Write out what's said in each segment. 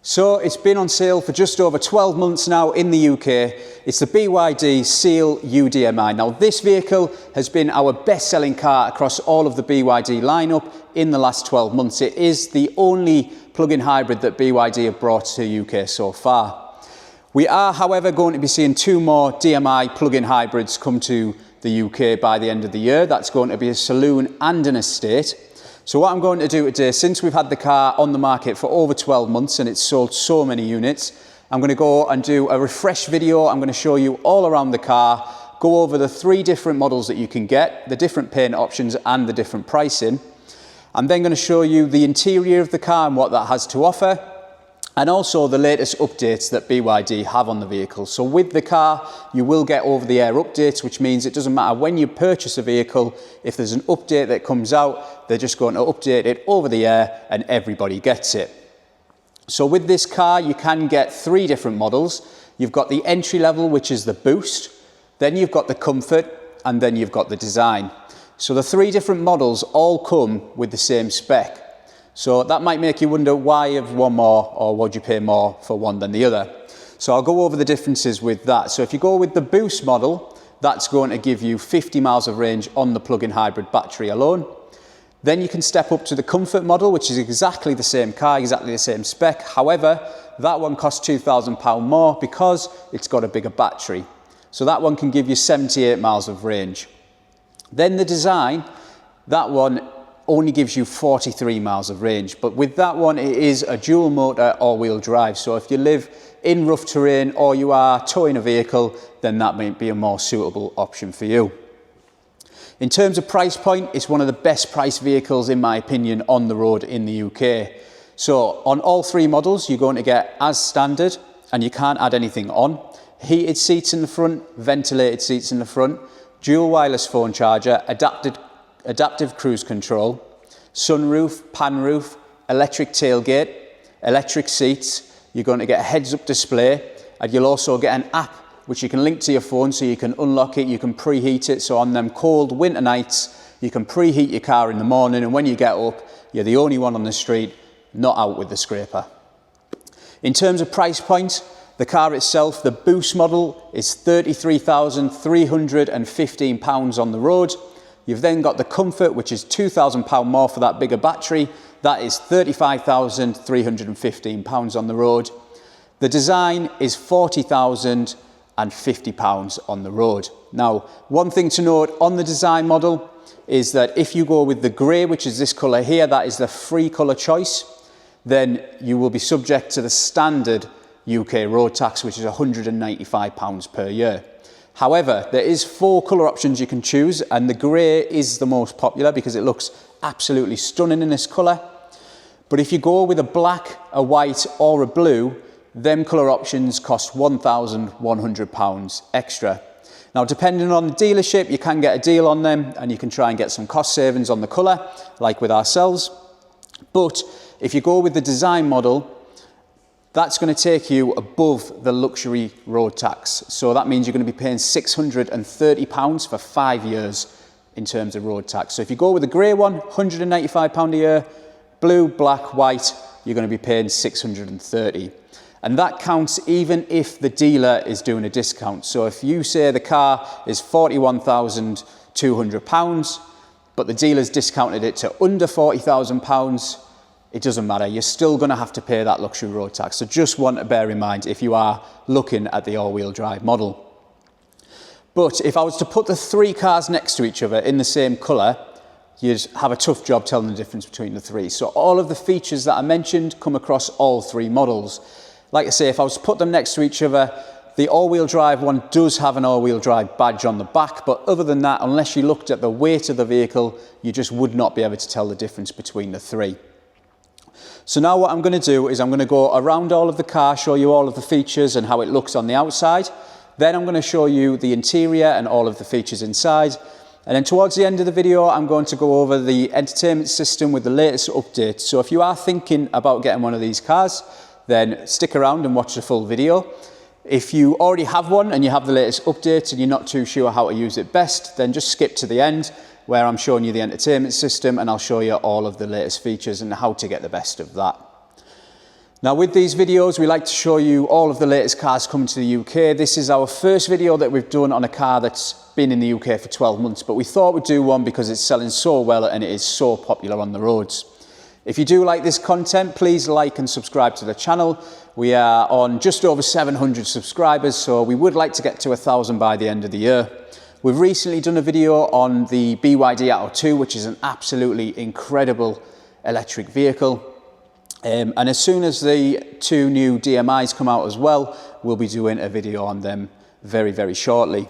So it's been on sale for just over 12 months now in the UK. It's the BYD Seal UDMI. Now this vehicle has been our best-selling car across all of the BYD lineup in the last 12 months. It is the only plug-in hybrid that BYD have brought to the UK so far. We are, however, going to be seeing two more DMI plug-in hybrids come to the UK by the end of the year. That's going to be a saloon and an estate. So what I'm going to do today, since we've had the car on the market for over 12 months and it's sold so many units, I'm going to go and do a refresh video. I'm going to show you all around the car, go over the three different models that you can get, the different paint options and the different pricing. I'm then going to show you the interior of the car and what that has to offer, and also the latest updates that BYD have on the vehicle. So with the car, you will get over-the-air updates, which means it doesn't matter when you purchase a vehicle, if there's an update that comes out, they're just going to update it over the air and everybody gets it. So with this car, you can get three different models. You've got the entry level, which is the Boost, then you've got the Comfort, and then you've got the Design. So the three different models all come with the same spec. So that might make you wonder why have one more, or would you pay more for one than the other? So I'll go over the differences with that. So if you go with the Boost model, that's going to give you 50 miles of range on the plug-in hybrid battery alone. Then you can step up to the Comfort model, which is exactly the same car, exactly the same spec. However, that one costs £2,000 more because it's got a bigger battery. So that one can give you 78 miles of range. Then the Design, that one only gives you 43 miles of range, but with that one it is a dual motor all-wheel drive, so if you live in rough terrain or you are towing a vehicle, then that might be a more suitable option for you. In terms of price point, it's one of the best priced vehicles in my opinion on the road in the UK. So on all three models you're going to get as standard, and you can't add anything on: heated seats in the front, ventilated seats in the front, dual wireless phone charger, adaptive cruise control, sunroof, pan roof, electric tailgate, electric seats. You're going to get a heads-up display, and you'll also get an app which you can link to your phone so you can unlock it, you can preheat it, so on them cold winter nights you can preheat your car in the morning, and when you get up you're the only one on the street not out with the scraper. In terms of price point, the car itself, the Boost model, is £33,315 on the road. You've then got the Comfort, which is £2,000 more for that bigger battery. That is £35,315 on the road. The Design is £40,050 on the road. Now, one thing to note on the Design model is that if you go with the grey, which is this colour here, that is the free colour choice, then you will be subject to the standard UK road tax, which is £195 per year. However, there is four colour options you can choose, and the grey is the most popular because it looks absolutely stunning in this colour. But if you go with a black, a white or a blue, them colour options cost £1,100 extra. Now, depending on the dealership, you can get a deal on them and you can try and get some cost savings on the colour, like with ourselves. But if you go with the Design model, that's going to take you above the luxury road tax. So that means you're going to be paying £630 for 5 years in terms of road tax. So if you go with the grey one, £195 a year, blue, black, white, you're going to be paying £630. And that counts even if the dealer is doing a discount. So if you say the car is £41,200, but the dealer's discounted it to under £40,000, it doesn't matter, you're still going to have to pay that luxury road tax. So just want to bear in mind if you are looking at the all-wheel drive model. But if I was to put the three cars next to each other in the same colour, you'd have a tough job telling the difference between the three. So all of the features that I mentioned come across all three models. Like I say, if I was to put them next to each other, the all-wheel drive one does have an all-wheel drive badge on the back, but other than that, unless you looked at the weight of the vehicle, you just would not be able to tell the difference between the three. So now what I'm going to do is I'm going to go around all of the car, show you all of the features and how it looks on the outside. Then I'm going to show you the interior and all of the features inside. And then towards the end of the video, I'm going to go over the entertainment system with the latest updates. So if you are thinking about getting one of these cars, then stick around and watch the full video. If you already have one and you have the latest updates and you're not too sure how to use it best, then just skip to the end where I'm showing you the entertainment system and I'll show you all of the latest features and how to get the best of that. Now with these videos, we like to show you all of the latest cars coming to the UK. This is our first video that we've done on a car that's been in the UK for 12 months, but we thought we'd do one because it's selling so well and it is so popular on the roads. If you do like this content, please like and subscribe to the channel. We are on just over 700 subscribers, so we would like to get to 1,000 by the end of the year. We've recently done a video on the BYD Atto 2, which is an absolutely incredible electric vehicle. And as soon as the two new DMIs come out as well, we'll be doing a video on them very, very shortly.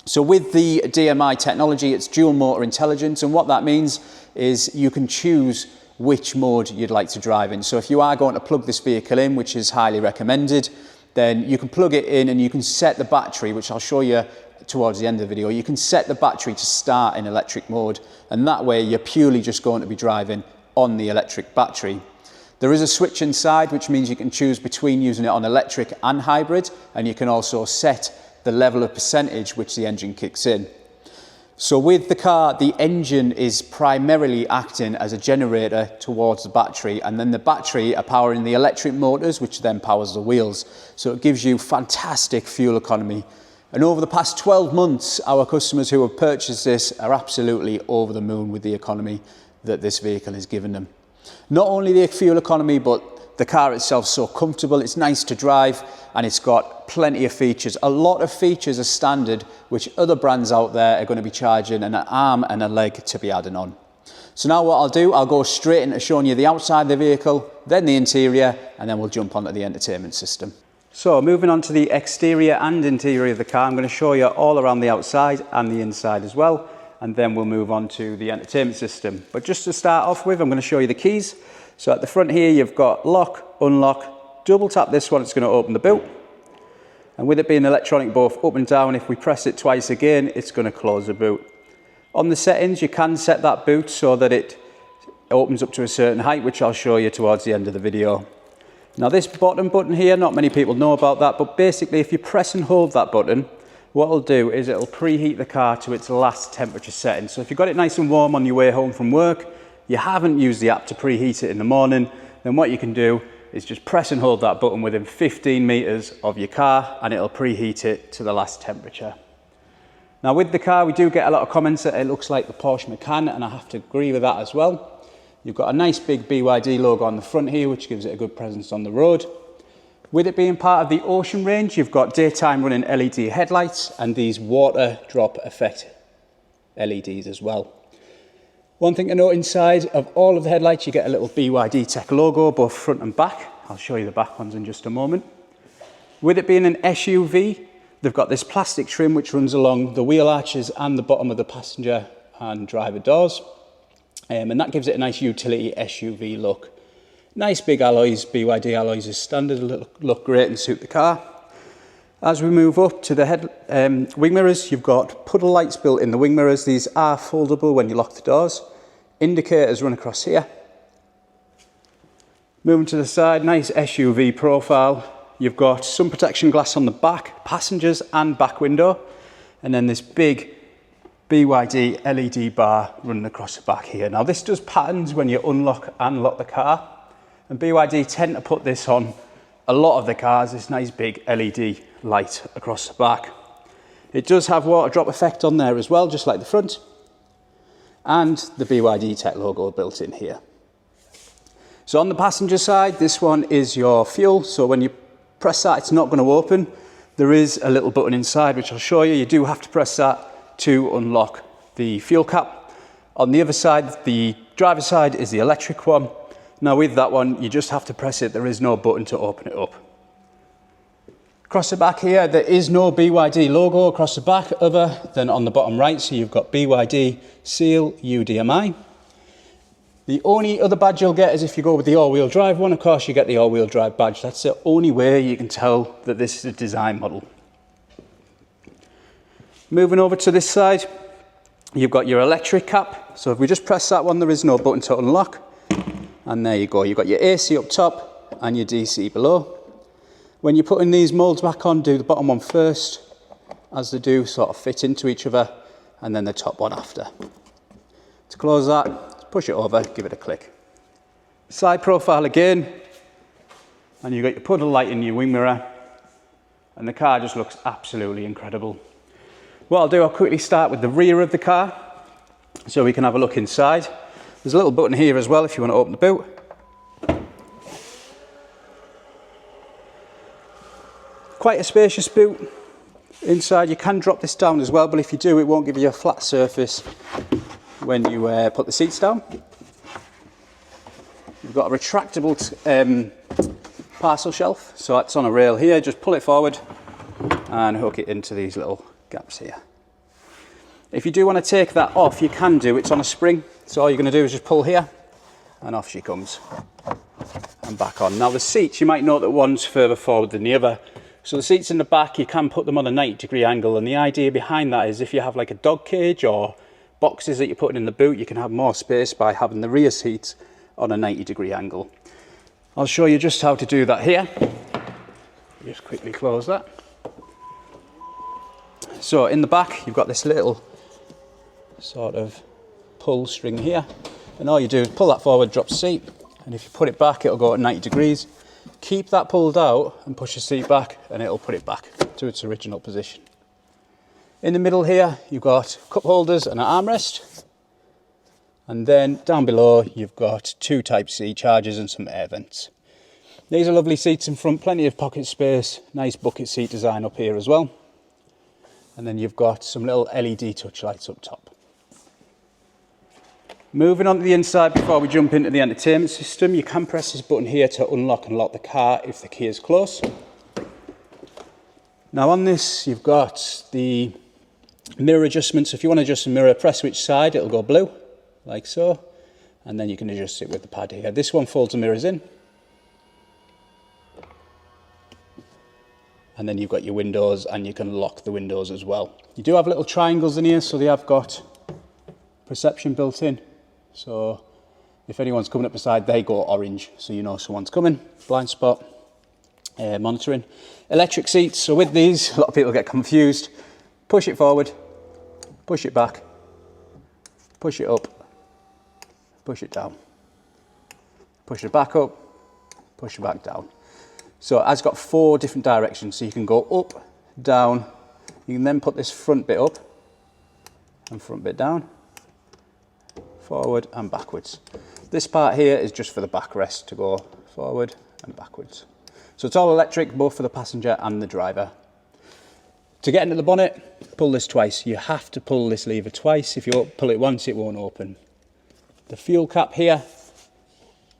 So with the DMI technology, it's dual motor intelligence, and what that means is you can choose which mode you'd like to drive in. So if you are going to plug this vehicle in, which is highly recommended, then you can plug it in and you can set the battery, which I'll show you towards the end of the video. You can set the battery to start in electric mode, and that way you're purely just going to be driving on the electric battery. There is a switch inside, which means you can choose between using it on electric and hybrid, and you can also set the level of percentage which the engine kicks in. So with the car, the engine is primarily acting as a generator towards the battery, and then the battery are powering the electric motors, which then powers the wheels. So it gives you fantastic fuel economy. And over the past 12 months, our customers who have purchased this are absolutely over the moon with the economy that this vehicle has given them. Not only the fuel economy, but the car itself is so comfortable, it's nice to drive, and it's got plenty of features. A lot of features are standard, which other brands out there are going to be charging an arm and a leg to be adding on. So now what I'll do, I'll go straight into showing you the outside of the vehicle, then the interior, and then we'll jump onto the entertainment system. So moving on to the exterior and interior of the car, I'm going to show you all around the outside and the inside as well, and then we'll move on to the entertainment system. But just to start off with, I'm going to show you the keys. So at the front here, you've got lock, unlock, double tap this one, it's going to open the boot. And with it being electronic both up and down, if we press it twice again, it's going to close the boot. On the settings, you can set that boot so that it opens up to a certain height, which I'll show you towards the end of the video. Now this bottom button here, not many people know about that, but basically if you press and hold that button, what it'll do is it'll preheat the car to its last temperature setting. So if you've got it nice and warm on your way home from work, you haven't used the app to preheat it in the morning, then what you can do is just press and hold that button within 15 meters of your car and it'll preheat it to the last temperature. Now with the car, we do get a lot of comments that it looks like the Porsche Macan, and I have to agree with that as well. You've got a nice big BYD logo on the front here, which gives it a good presence on the road. With it being part of the Ocean range, you've got daytime running LED headlights and these water drop effect LEDs as well. One thing to note, inside of all of the headlights, you get a little BYD Tech logo, both front and back. I'll show you the back ones in just a moment. With it being an SUV, they've got this plastic trim which runs along the wheel arches and the bottom of the passenger and driver doors. And that gives it a nice utility SUV look. Nice big alloys, BYD alloys is standard, look great and suit the car. As we move up to the wing mirrors, you've got puddle lights built in the wing mirrors. These are foldable when you lock the doors. Indicators run across here. Moving to the side, nice SUV profile. You've got sun protection glass on the back, passengers and back window. And then this big BYD LED bar running across the back here. Now this does patterns when you unlock and lock the car. And BYD tend to put this on a lot of the cars, this nice big LED light across the back. It does have water drop effect on there as well, just like the front. And the BYD Tech logo built in here. So on the passenger side, this one is your fuel. So when you press that, it's not going to open. There is a little button inside, which I'll show you. You do have to press that to unlock the fuel cap. On the other side, the driver's side is the electric one. Now with that one, you just have to press it. There is no button to open it up. Across the back here, there is no BYD logo across the back other than on the bottom right. So you've got BYD Seal UDMI. The only other badge you'll get is if you go with the all-wheel drive one. Of course, you get the all-wheel drive badge. That's the only way you can tell that this is a design model. Moving over to this side, you've got your electric cap. So if we just press that one, there is no button to unlock. And there you go, you've got your AC up top and your DC below. When you're putting these moulds back on, do the bottom one first, as they do sort of fit into each other, and then the top one after. To close that, push it over, give it a click. Side profile again, And you've got your puddle light in your wing mirror, and the car just looks absolutely incredible. What I'll do, I'll quickly start with the rear of the car so we can have a look inside. There's a little button here as well if you want to open the boot. Quite a spacious boot. Inside you can drop this down as well, but if you do, it won't give you a flat surface when you put the seats down. You've got a retractable parcel shelf, so that's on a rail here. Just pull it forward and hook it into these little gaps here. If you do want to take that off, you can do. It's on a spring, so all you're going to do is just pull here and off she comes and back on. Now the seats, you might note that one's further forward than the other. So the seats in the back, you can put them on a 90-degree angle, and the idea behind that is if you have like a dog cage or boxes that you're putting in the boot, you can have more space by having the rear seats on a 90-degree angle. I'll show you just how to do that here. Just quickly close that. So in the back, you've got this little sort of pull string here, and all you do is pull that forward, drop the seat, and if you put it back, it'll go at 90 degrees. Keep that pulled out and push the seat back, and it'll put it back to its original position. In the middle here, you've got cup holders and an armrest. And then down below, you've got two Type-C chargers and some air vents. These are lovely seats in front, plenty of pocket space, nice bucket seat design up here as well. And then you've got some little LED touch lights up top. Moving on to the inside before we jump into the entertainment system, you can press this button here to unlock and lock the car if the key is close. Now on this, you've got the mirror adjustments. If you want to adjust the mirror, press which side, it'll go blue, like so. And then you can adjust it with the pad here. This one folds the mirrors in. And then you've got your windows, and you can lock the windows as well. You do have little triangles in here, so they have got perception built in. So if anyone's coming up beside, they go orange, so you know someone's coming. Blind spot, monitoring. Electric seats, so with these, a lot of people get confused. Push it forward, push it back, push it up, push it down. Push it back up, push it back down. So it's got 4 different directions, so you can go up, down. You can then put this front bit up and front bit down, forward and backwards. This part here is just for the backrest to go forward and backwards. So it's all electric, both for the passenger and the driver. To get into the bonnet, pull this twice. You have to pull this lever twice. If you pull it once, it won't open. The fuel cap here,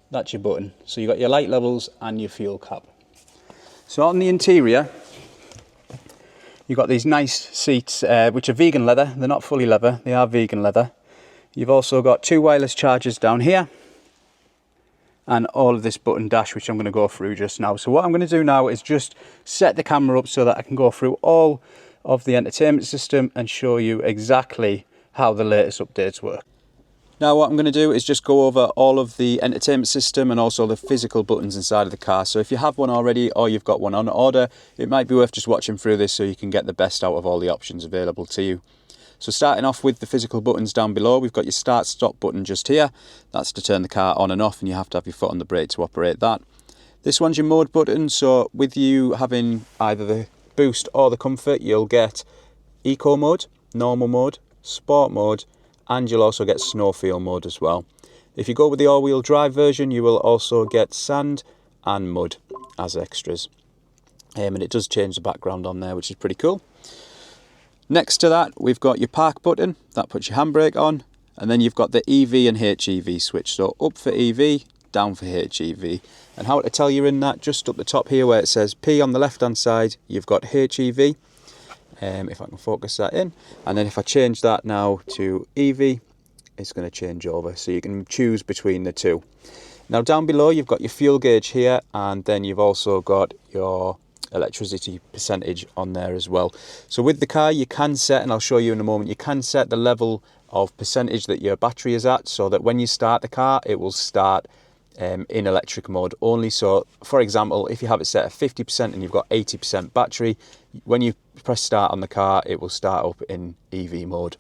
that's your button. So you've got your light levels and your fuel cap. So on the interior, you've got these nice seats, which are vegan leather. They're not fully leather, they are vegan leather. You've also got 2 wireless chargers down here, and all of this button dash, which I'm going to go through just now. So what I'm going to do now is just set the camera up so that I can go through all of the entertainment system and show you exactly how the latest updates work. Now what I'm going to do is just go over all of the entertainment system and also the physical buttons inside of the car. So if you have one already or you've got one on order, it might be worth just watching through this so you can get the best out of all the options available to you. So starting off with the physical buttons down below, we've got your start stop button just here. That's to turn the car on and off, and you have to have your foot on the brake to operate that. This one's your mode button, so with you having either the boost or the comfort, you'll get eco mode, normal mode, sport mode, and you'll also get snowfield mode as well. If you go with the all-wheel drive version, you will also get sand and mud as extras. And it does change the background on there, which is pretty cool. Next to that, we've got your park button. That puts your handbrake on. And then you've got the EV and HEV switch. So up for EV, down for HEV. And how to tell you're in that, just up the top here where it says P on the left-hand side, you've got HEV. If I can focus that in. And then if I change that now to EV, it's going to change over. So you can choose between the two. Now down below, you've got your fuel gauge here. And then you've also got your electricity percentage on there as well. So with the car, you can set, and I'll show you in a moment, you can set the level of percentage that your battery is at, so that when you start the car, it will start in electric mode only. So for example, if you have it set at 50% and you've got 80% battery, when you press start on the car, it will start up in EV mode.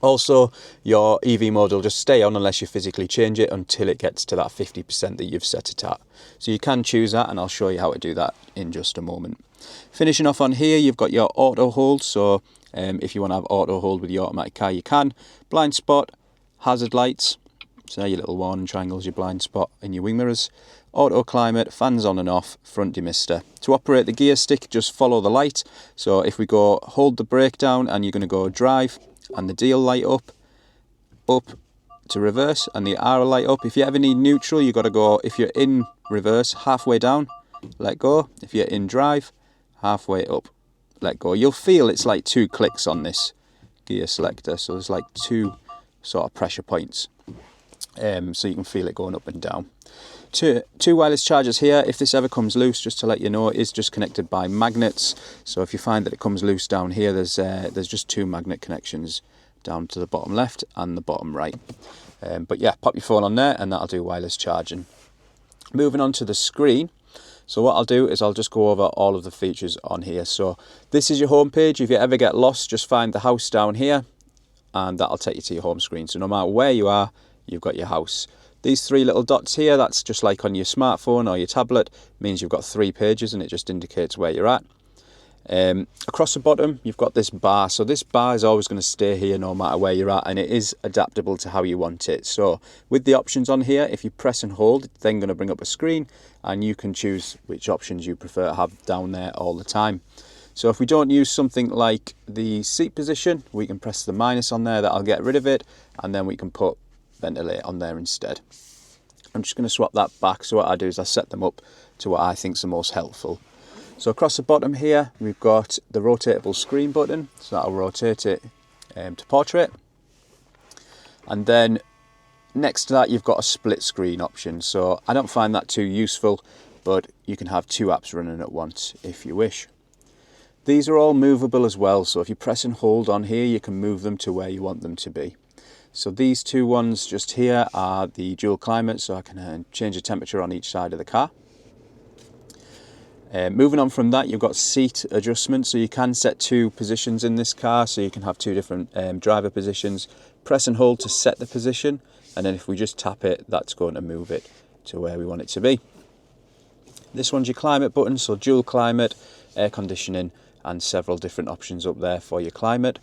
Also, your EV mode will just stay on unless you physically change it until it gets to that 50% that you've set it at. So you can choose that, and I'll show you how to do that in just a moment. Finishing off on here, you've got your auto hold. So if you want to have auto hold with your automatic car, you can. Blind spot, hazard lights, so your little warning triangles, your blind spot and your wing mirrors. Auto climate, fans on and off, front demister. To operate the gear stick, just follow the light. So if we go hold the brake down and you're going to go drive, and the deal light up to reverse, and the arrow light up. If you ever need neutral, you've got to go, if you're in reverse, halfway down, let go. If you're in drive, halfway up, let go. You'll feel it's like 2 clicks on this gear selector, so there's like 2 sort of pressure points, so you can feel it going up and down. Two wireless chargers here. If this ever comes loose, just to let you know, it is just connected by magnets. So if you find that it comes loose down here, there's just 2 magnet connections down to the bottom left and the bottom right. But yeah, pop your phone on there and that'll do wireless charging. Moving on to the screen. So what I'll do is I'll just go over all of the features on here. So this is your home page. If you ever get lost, just find the house down here and that'll take you to your home screen. So no matter where you are, you've got your house. These 3 little dots here, that's just like on your smartphone or your tablet, means you've got 3 pages and it just indicates where you're at. Across the bottom, you've got this bar. So this bar is always going to stay here no matter where you're at, and it is adaptable to how you want it. So with the options on here, if you press and hold, it's then going to bring up a screen and you can choose which options you prefer to have down there all the time. So if we don't use something like the seat position, we can press the minus on there, that'll get rid of it, and then we can put ventilate on there instead. I'm just going to swap that back. So what I do is I set them up to what I think is the most helpful. So across the bottom here, we've got the rotatable screen button, so that'll rotate it to portrait. And then next to that, you've got a split screen option. So I don't find that too useful, but you can have 2 apps running at once if you wish. These are all movable as well. So if you press and hold on here, you can move them to where you want them to be. So these 2 ones just here are the dual climate, so I can change the temperature on each side of the car. Moving on from that, you've got seat adjustment, so you can set 2 positions in this car, so you can have 2 different driver positions. Press and hold to set the position, and then if we just tap it, that's going to move it to where we want it to be. This one's your climate button, so dual climate, air conditioning, and several different options up there for your climate.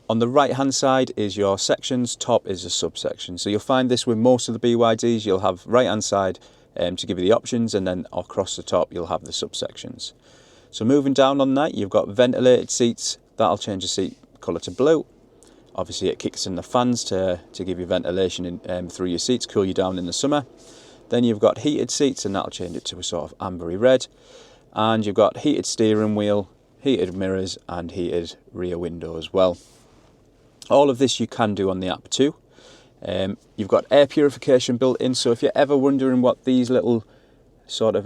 On the right hand side is your sections, top is a subsection. So you'll find this with most of the BYDs, you'll have right hand side to give you the options, and then across the top you'll have the subsections. So moving down on that, you've got ventilated seats, that'll change the seat colour to blue. Obviously it kicks in the fans to give you ventilation through your seats, cool you down in the summer. Then you've got heated seats, and that'll change it to a sort of ambery red. And you've got heated steering wheel, heated mirrors and heated rear window as well. All of this you can do on the app too. You've got air purification built in, so if you're ever wondering what these little sort of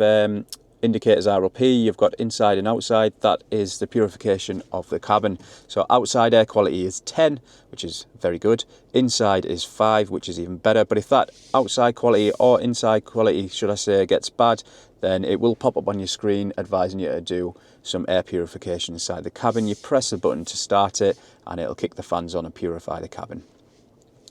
indicators are up here, you've got inside and outside. That is the purification of the cabin. So outside air quality is 10, which is very good. Inside is 5, which is even better. But if that outside quality or inside quality, should I say, gets bad, then it will pop up on your screen advising you to do some air purification inside the cabin. You press the button to start it and it'll kick the fans on and purify the cabin.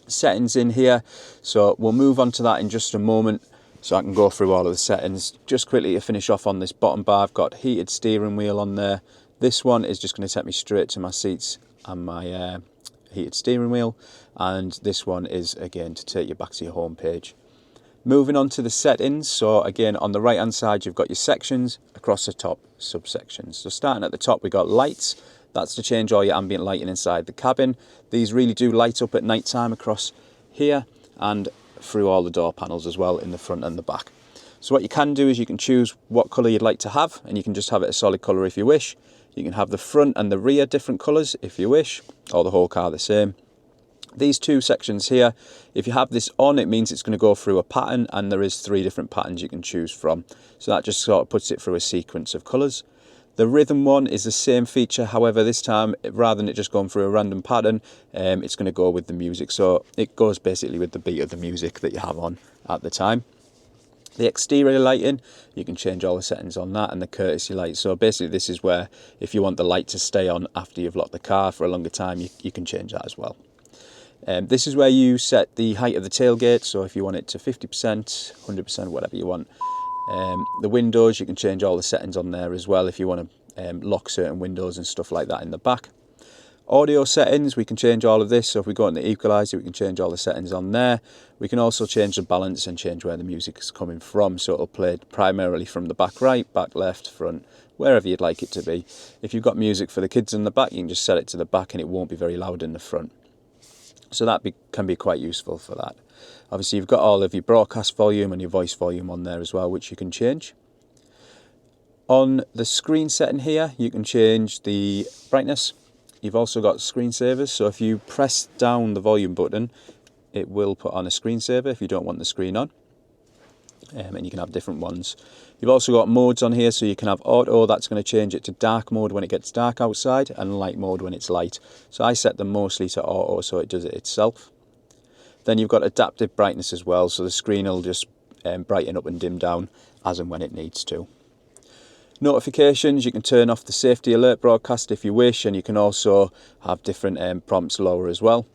Settings in here, so we'll move on to that in just a moment, so I can go through all of the settings. Just quickly to finish off on this bottom bar, I've got heated steering wheel on there. This one is just going to take me straight to my seats and my heated steering wheel, and this one is again to take you back to your home page. Moving on to the settings, so again on the right hand side you've got your sections, across the top subsections. So starting at the top we've got lights. That's to change all your ambient lighting inside the cabin. These really do light up at night time across here and through all the door panels as well in the front and the back. So what you can do is you can choose what colour you'd like to have, and you can just have it a solid colour if you wish. You can have the front and the rear different colours if you wish, or the whole car the same. These 2 sections here, if you have this on, it means it's going to go through a pattern, and there is 3 different patterns you can choose from. So that just sort of puts it through a sequence of colours. The rhythm one is the same feature, however this time rather than it just going through a random pattern, it's going to go with the music. So it goes basically with the beat of the music that you have on at the time. The exterior lighting, you can change all the settings on that, and the courtesy light. So basically this is where if you want the light to stay on after you've locked the car for a longer time, you can change that as well. This is where you set the height of the tailgate, so if you want it to 50%, 100%, whatever you want. The windows, you can change all the settings on there as well if you want to lock certain windows and stuff like that in the back. Audio settings, we can change all of this, so if we go in the equalizer, we can change all the settings on there. We can also change the balance and change where the music is coming from, so it'll play primarily from the back right, back left, front, wherever you'd like it to be. If you've got music for the kids in the back, you can just set it to the back and it won't be very loud in the front. So that can be quite useful for that. Obviously you've got all of your broadcast volume and your voice volume on there as well, which you can change. On the screen setting here, you can change the brightness. You've also got screensavers, so if you press down the volume button, it will put on a screensaver if you don't want the screen on. And you can have different ones. You've also got modes on here, so you can have auto, that's going to change it to dark mode when it gets dark outside, and light mode when it's light. So I set them mostly to auto, so it does it itself. Then you've got adaptive brightness as well, so the screen will just brighten up and dim down as and when it needs to. Notifications, you can turn off the safety alert broadcast if you wish, and you can also have different prompts lower as well.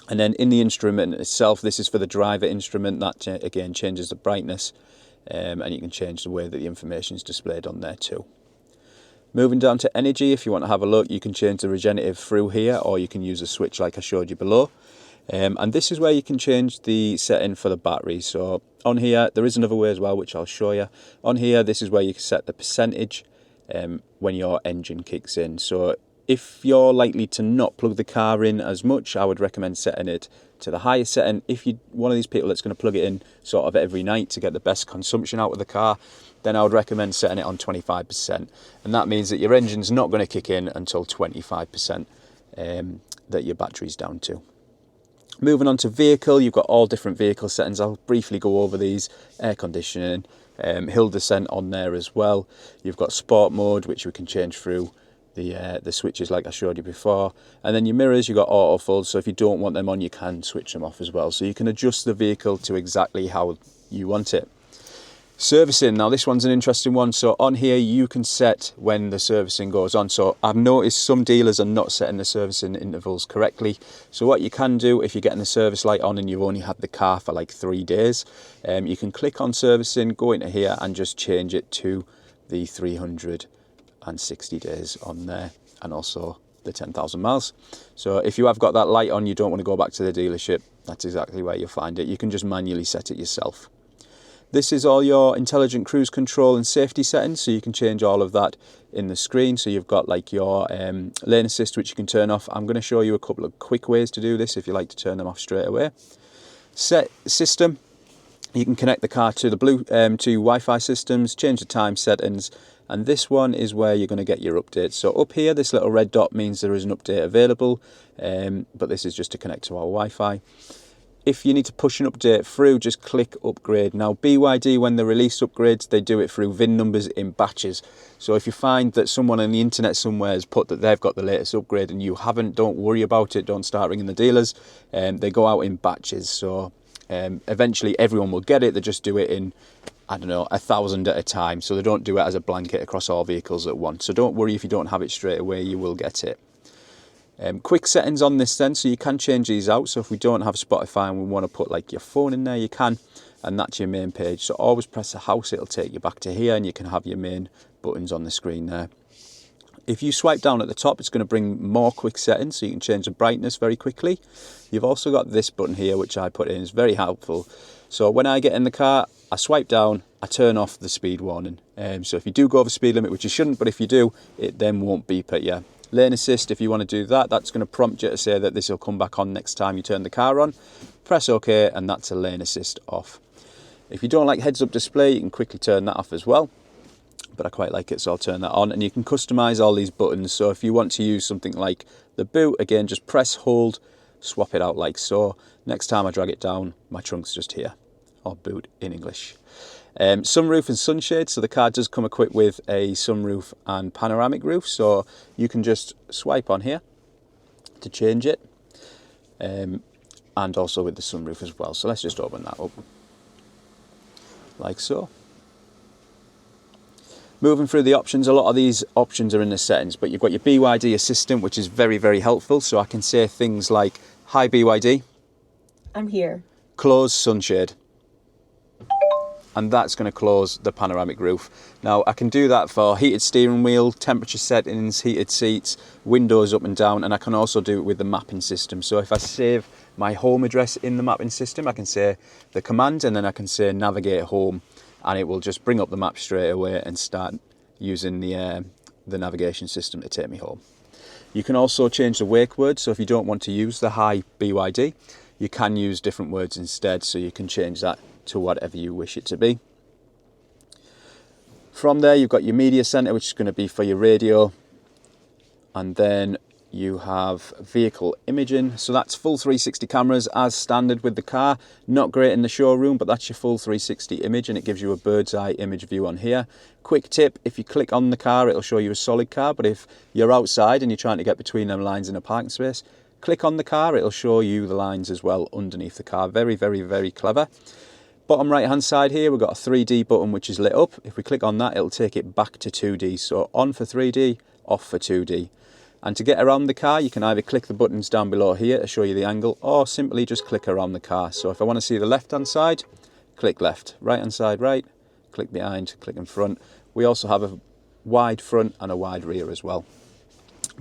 And then in the instrument itself, this is for the driver instrument, that again changes the brightness, and you can change the way that the information is displayed on there too. Moving down to energy, if you want to have a look, you can change the regenerative through here, or you can use a switch like I showed you below. And this is where you can change the setting for the battery. So on here, there is another way as well, which I'll show you. On here, this is where you can set the percentage when your engine kicks in. So if you're likely to not plug the car in as much, I would recommend setting it to the highest setting. If you're one of these people that's going to plug it in sort of every night to get the best consumption out of the car, then I would recommend setting it on 25%. And that means that your engine's not going to kick in until 25% that your battery's down to. Moving on to vehicle, you've got all different vehicle settings. I'll briefly go over these. Air conditioning, hill descent on there as well. You've got sport mode, which we can change through the switches like I showed you before. And then your mirrors, you've got auto fold, so if you don't want them on, you can switch them off as well. So you can adjust the vehicle to exactly how you want it. Servicing, now this one's an interesting one. So on here you can set when the servicing goes on. So I've noticed some dealers are not setting the servicing intervals correctly. So what you can do, if you're getting the service light on and you've only had the car for like 3 days, you can click on servicing, go into here and just change it to the 360 days on there, and also the 10,000 miles. So if you have got that light on, you don't want to go back to the dealership, that's exactly where you'll find it. You can just manually set it yourself. This is all your intelligent cruise control and safety settings, so you can change all of that in the screen. So you've got like your lane assist, which you can turn off. I'm going to show you a couple of quick ways to do this if you like to turn them off straight away. Set system, you can connect the car to the to Wi-Fi systems, change the time settings, and this one is where you're going to get your updates. So up here, this little red dot means there is an update available, but this is just to connect to our Wi-Fi. If you need to push an update through, just click upgrade. Now BYD, when they release upgrades, they do it through VIN numbers in batches. So if you find that someone on the internet somewhere has put that they've got the latest upgrade and you haven't, don't worry about it, don't start ringing the dealers. They go out in batches, so eventually everyone will get it. They just do it in, I don't know, 1,000 at a time. So they don't do it as a blanket across all vehicles at once. So don't worry if you don't have it straight away, you will get it. Quick settings on this then, so you can change these out. So if we don't have Spotify and we want to put like your phone in there, you can, and that's your main page. So always press the house, it'll take you back to here and you can have your main buttons on the screen there. If you swipe down at the top, it's going to bring more quick settings, so you can change the brightness very quickly. You've also got this button here, which I put in, is very helpful. So when I get in the car, I swipe down, I turn off the speed warning. So if you do go over speed limit, which you shouldn't, but if you do, it then won't beep at you. Lane assist, if you want to do that, that's going to prompt you to say that this will come back on next time you turn the car on. Press OK, and that's a lane assist off. If you don't like heads up display, you can quickly turn that off as well, but I quite like it, so I'll turn that on. And you can customize all these buttons, so if you want to use something like the boot, again, just press hold, swap it out like so. Next time I drag it down, my trunk's just here, or boot in English. Sunroof and sunshade, so the car does come equipped with a sunroof and panoramic roof, so you can just swipe on here to change it, and also with the sunroof as well. So let's just open that up like so. Moving through the options, a lot of these options are in the settings, but you've got your BYD assistant, which is very, very helpful. So I can say things like Hi BYD. I'm here. Close sunshade. And that's going to close the panoramic roof. Now I can do that for heated steering wheel, temperature settings, heated seats, windows up and down, and I can also do it with the mapping system. So if I save my home address in the mapping system, I can say the command and then I can say navigate home, and it will just bring up the map straight away and start using the navigation system to take me home. You can also change the wake word, so if you don't want to use the hi BYD, you can use different words instead, so you can change that to whatever you wish it to be. From there you've got your media center, which is going to be for your radio, and then you have vehicle imaging, so that's full 360 cameras as standard with the car. Not great in the showroom, but that's your full 360 image, and it gives you a bird's eye image view on here. Quick tip, if you click on the car it'll show you a solid car, but if you're outside and you're trying to get between them lines in a parking space, click on the car, it'll show you the lines as well underneath the car. Very, very, very clever. Bottom right hand side here we've got a 3D button which is lit up. If we click on that it'll take it back to 2D, so on for 3D, off for 2D. And to get around the car you can either click the buttons down below here to show you the angle, or simply just click around the car. So if I want to see the left hand side, click left, right hand side right, click behind, click in front. We also have a wide front and a wide rear as well,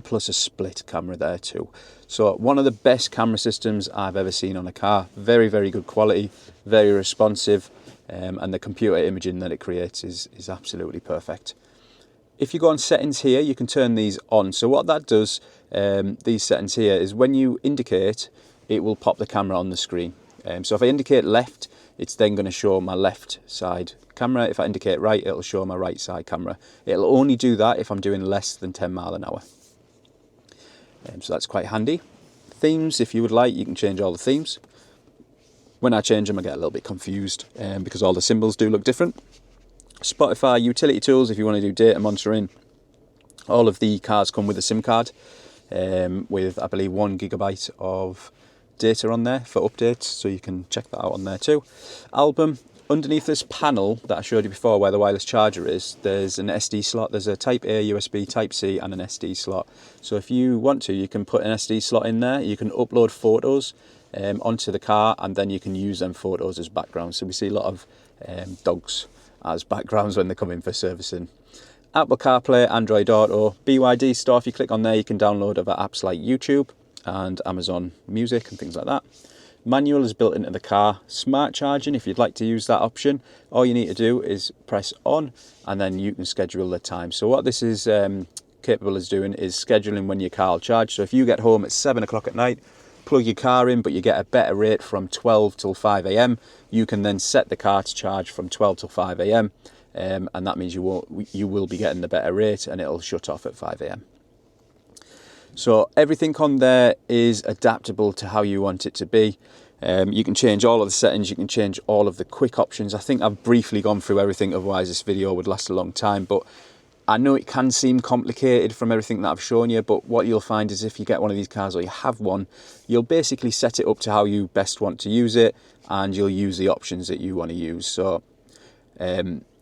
plus a split camera there too. So one of the best camera systems I've ever seen on a car. Very, very good quality, very responsive, and the computer imaging that it creates is absolutely perfect. If you go on settings here, you can turn these on. So what that does, these settings here, is when you indicate, it will pop the camera on the screen. So if I indicate left, it's then going to show my left side camera. If I indicate right, it'll show my right side camera. It'll only do that if I'm doing less than 10 miles an hour. So that's quite handy. Themes, if you would like, you can change all the themes. When I change them I get a little bit confused because all the symbols do look different. Spotify, utility tools, if you want to do data monitoring. All of the cars come with a SIM card with I believe 1 GB of data on there for updates, so you can check that out on there too. Album. Underneath this panel that I showed you before where the wireless charger is, there's an SD slot. There's a Type A, USB, Type C and an SD slot. So if you want to, you can put an SD slot in there. You can upload photos onto the car, and then you can use them photos as backgrounds. So we see a lot of dogs as backgrounds when they come in for servicing. Apple CarPlay, Android Auto, BYD store. If you click on there, you can download other apps like YouTube and Amazon Music and things like that. Manual is built into the car. Smart charging, if you'd like to use that option, all you need to do is press on and then you can schedule the time. So what this is capable of doing is scheduling when your car will charge. So if you get home at 7 o'clock at night, plug your car in, but you get a better rate from 12 till 5 AM, you can then set the car to charge from 12 till 5 AM, and that means you will be getting the better rate, and it'll shut off at 5 AM. So everything on there is adaptable to how you want it to be. You can change all of the settings, you can change all of the quick options. I think I've briefly gone through everything, otherwise this video would last a long time, but I know it can seem complicated from everything that I've shown you, but what you'll find is if you get one of these cars or you have one, you'll basically set it up to how you best want to use it, and you'll use the options that you want to use. So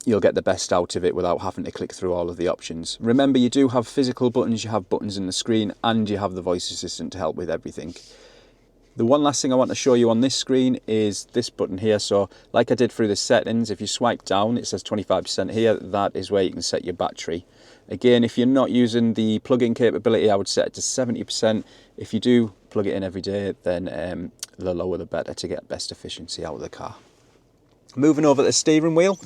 you'll get the best out of it without having to click through all of the options. Remember, you do have physical buttons, you have buttons in the screen, and you have the voice assistant to help with everything. The one last thing I want to show you on this screen is this button here. So like I did through the settings, if you swipe down, it says 25% here. That is where you can set your battery. Again, if you're not using the plug-in capability, I would set it to 70%. If you do plug it in every day, then the lower the better to get best efficiency out of the car. Moving over to the steering wheel,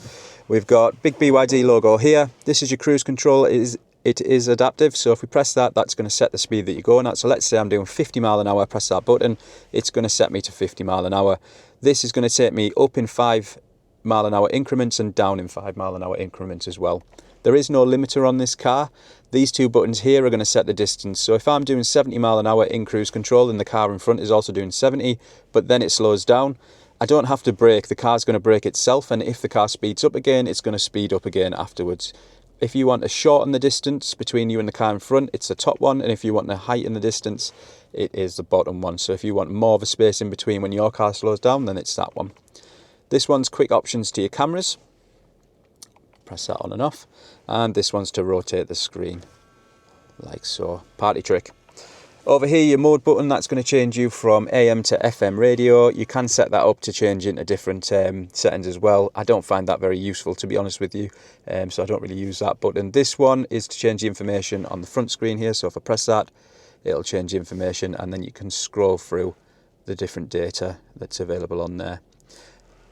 we've got big BYD logo here. This is your cruise control. It is adaptive, so if we press that, that's going to set the speed that you're going at. So let's say I'm doing 50 mile an hour, press that button, it's going to set me to 50 mile an hour. This is going to take me up in 5 mile an hour increments and down in 5 mile an hour increments as well. There is no limiter on this car. These two buttons here are going to set the distance. So if I'm doing 70 mile an hour in cruise control and the car in front is also doing 70, but then it slows down, I don't have to brake. The car's going to brake itself, and if the car speeds up again, it's going to speed up again afterwards. If you want to shorten the distance between you and the car in front, it's the top one, and if you want to heighten the distance, it is the bottom one. So if you want more of a space in between when your car slows down, then it's that one. This one's quick options to your cameras. Press that on and off. And this one's to rotate the screen, like so. Party trick. Over here, your mode button, that's going to change you from AM to FM radio. You can set that up to change into different settings as well. I don't find that very useful, to be honest with you, so I don't really use that button. This one is to change the information on the front screen here, so if I press that, it'll change the information, and then you can scroll through the different data that's available on there.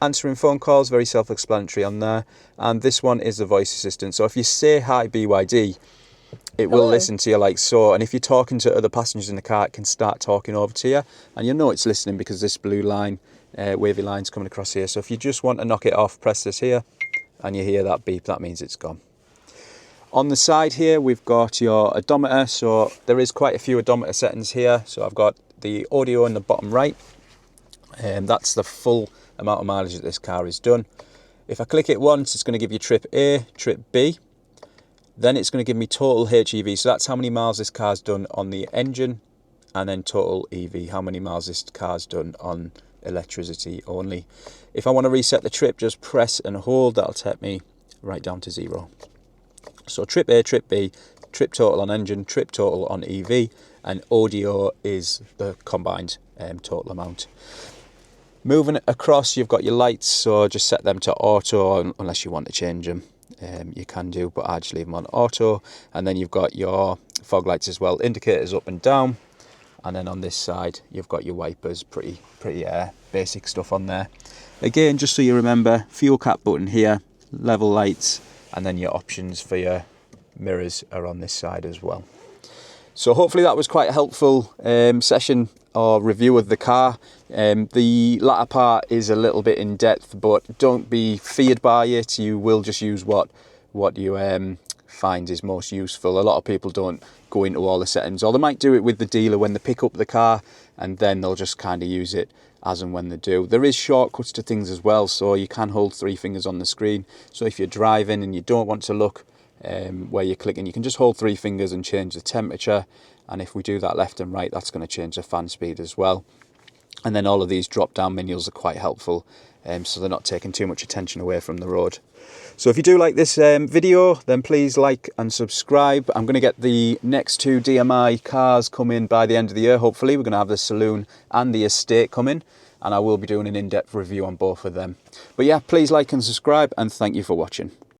Answering phone calls, very self-explanatory on there. And this one is the voice assistant. So if you say, "Hi BYD," it will listen to you like so, and if you're talking to other passengers in the car, it can start talking over to you, and you'll know it's listening because this blue line, wavy line's coming across here. So if you just want to knock it off, press this here, and you hear that beep, that means it's gone. On the side here, we've got your odometer, so there is quite a few odometer settings here. So I've got the audio in the bottom right, and that's the full amount of mileage that this car is done. If I click it once, it's going to give you trip A, trip B. Then it's going to give me total HEV, so that's how many miles this car's done on the engine, and then total EV, how many miles this car's done on electricity only. If I want to reset the trip, just press and hold, that'll take me right down to 0. So trip A, trip B, trip total on engine, trip total on EV, and audio is the combined total amount. Moving across, you've got your lights, so just set them to auto unless you want to change them. You can do, but I just leave them on auto. And then you've got your fog lights as well, indicators up and down, and then on this side you've got your wipers. Pretty basic stuff on there. Again, just so you remember, fuel cap button here, level lights, and then your options for your mirrors are on this side as well. So hopefully that was quite a helpful session or review of the car. The latter part is a little bit in depth, but don't be feared by it. You will just use what you find is most useful. A lot of people don't go into all the settings, or they might do it with the dealer when they pick up the car, and then they'll just kind of use it as and when they do. There is shortcuts to things as well, so you can hold 3 fingers on the screen. So if you're driving and you don't want to look where you're clicking, you can just hold 3 fingers and change the temperature, and if we do that left and right, that's going to change the fan speed as well. And then all of these drop down menus are quite helpful, so they're not taking too much attention away from the road. So if you do like this video, then please like and subscribe. I'm going to get the next 2 DMI cars coming by the end of the year. Hopefully we're going to have the saloon and the estate coming, and I will be doing an in-depth review on both of them. But yeah, please like and subscribe, and thank you for watching.